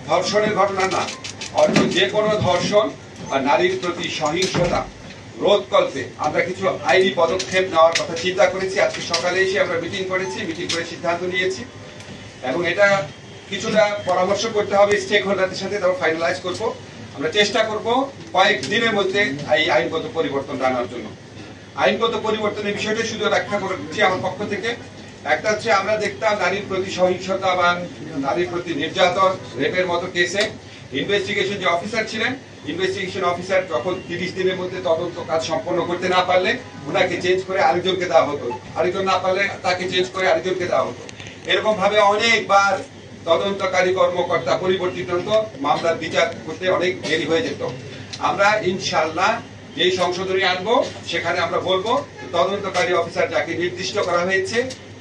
ধর্ষণের ঘটনা না, অন্য যে কোনো ধর্ষণ আর নারীর প্রতি সহিংসতা রোধকল্পে আমরা কিছু আইনি পদক্ষেপ নেওয়ার কথা চিন্তা করেছি। আজকে সকালে এসে আমরা মিটিং করে সিদ্ধান্ত নিয়েছি এবং এটা কিছুটা পরামর্শ করতে হবে স্টেক হোল্ডারদের সাথে, তারপর ফাইনালাইজ করব। আমরা চেষ্টা করব কয়েক দিনের মধ্যে এই আইনগত পরিবর্তন আনার জন্য। আইনগত পরিবর্তনের বিষয়টা শুধু ব্যাখ্যা করছি আমার পক্ষ থেকে। একটা হচ্ছে আমরা দেখতাম নারীর প্রতি সহিংসতা বা নারীর প্রতি নির্যাতন, রেপের মতো কেসে ইনভেস্টিগেশন যে অফিসার ছিলেন, ইনভেস্টিগেশন অফিসার যখন 30 দিনের মধ্যে তদন্ত কাজ সম্পন্ন করতে না পারলে ওনাকে চেঞ্জ করে আরেকজনকে দেওয়া হতো, আরেকজন না পারলে তাকে চেঞ্জ করে আরেকজনকে দেওয়া হতো। এরকম ভাবে অনেকবার তদন্তকারী কর্মকর্তা পরিবর্তিত হতো, মামলার বিচার করতে অনেক দেরি হয়ে যেত। আমরা ইনশাআল্লাহ যেই সংশোধনী আনবো সেখানে আমরা বলবো তদন্তকারী অফিসার যাকে নির্দিষ্ট করা হয়েছে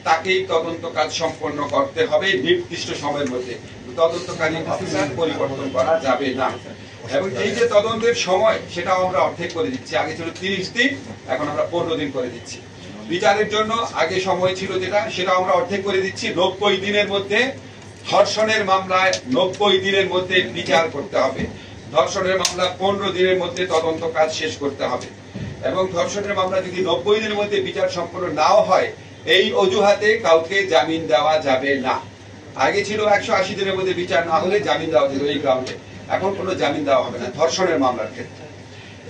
তাকেই তদন্ত কাজ সম্পন্ন করতে হবে নির্দিষ্ট সময়ের মধ্যে। তদন্তকারী অফিসার পরিবর্তন করা যাবে না। এবং এই যে তদন্তের সময় সেটাও আমরা অর্ধেক করে দিচ্ছি। আগে ছিল 30 দিন, এখন আমরা 15 দিন করে দিচ্ছি। বিচারের জন্য আগে সময় ছিল যেটা, সেটা আমরা অর্ধেক করে দিচ্ছি। 90 দিনের মধ্যে ধর্ষণের মামলায় 90 দিনের মধ্যে বিচার করতে হবে। ধর্ষণের মামলা 15 দিনের মধ্যে তদন্ত কাজ শেষ করতে হবে। এবং ধর্ষণের মামলা যদি 90 দিনের মধ্যে বিচার সম্পন্ন নাও হয়, এই অজুহাতে কাউকে জামিন দেওয়া যাবে না। আগে ছিল 180 দিনের মধ্যে বিচার না হলে জামিন দেওয়া যেত এই গ্রাউন্ডে, এখন কোনো জামিন দেওয়া হবে না ধর্ষণের মামলার ক্ষেত্রে।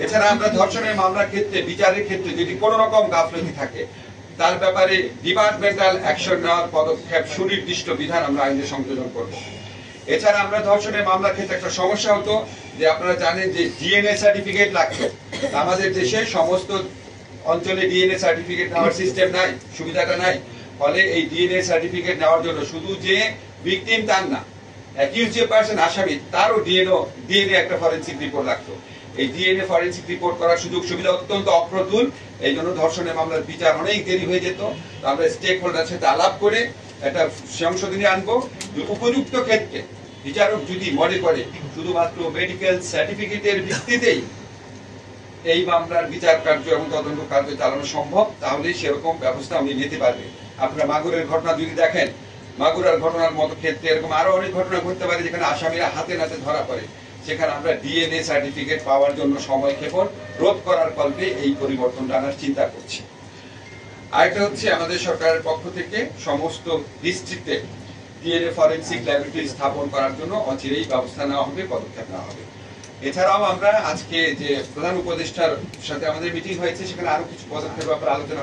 এছাড়া আমরা ধর্ষণের মামলার ক্ষেত্রে বিচারের ক্ষেত্রে যদি কোনো রকম গাফলতি থাকে তার ব্যাপারে ডিপার্টমেন্টাল অ্যাকশন নেওয়ার পদক্ষেপ সুনির্দিষ্ট বিধান আমরা আইনে সংযোজন করব। এছাড়া আমরা ধর্ষণের মামলার ক্ষেত্রে একটা সমস্যা হতো যে আপনারা জানেন যে ডিএনএ সার্টিফিকেট লাগতো। আমাদের দেশে সমস্ত অঞ্চলে ডিএনএ সার্টিফিকেট নেওয়ার সিস্টেম নাই, সুবিধাটা নাই। ফলে এই ডিএনএ সার্টিফিকেট নেওয়ার জন্য শুধু যে ভিকটিম তার না, অ্যাকিউজ যে পারসন আসামি তারও ডিএনএ একটা ফরেনসিক রিপোর্ট লাগতো। এই ডিএনএ ফরেনসিক রিপোর্ট করার সুযোগ সুবিধা অত্যন্ত অপ্রতুল। এই জন্য ধর্ষণের মামলার বিচার অনেক দেরি হয়ে যেত। আমরা স্টেক হোল্ডার সাথে আলাপ করে একটা সংশোধনী আনবো যে উপযুক্ত ক্ষেত্রে বিচারক যদি মনে করে শুধুমাত্র মেডিকেল সার্টিফিকেটের ভিত্তিতেই এই মামলার বিচার কার্য এবং তদন্ত কার্য চালানো সম্ভব, তাহলে সেরকম ব্যবস্থা উনি নিতে পারবে। আপনারা মাগুরের ঘটনা যদি দেখেন, মাগুরার ঘটনার মতো ক্ষেত্রে এরকম আরো অনেক ঘটনা ঘটতে পারে যেখানে আসামিরা হাতে নাতে ধরা পড়ে। সেখানে আমরা ডিএনএ সার্টিফিকেট পাওয়ার জন্য সময় ক্ষেপণ রোধ করার কল্পে এই পরিবর্তনটা আনার চিন্তা করছি। আরেকটা হচ্ছে আমাদের সরকারের পক্ষ থেকে সমস্ত ডিস্ট্রিক্টে ডিএনএ ফরেনসিক ল্যাবরেটরি স্থাপন করার জন্য অচিরেই ব্যবস্থা নেওয়া হবে, পদক্ষেপ নেওয়া হবে। এছাড়াও আমরা আজকে যে প্রধান উপদেষ্টার সাথে আমাদের মিটিং হয়েছে সেখানে আরো কিছু পদক্ষেপ ব্যাপারে আলোচনা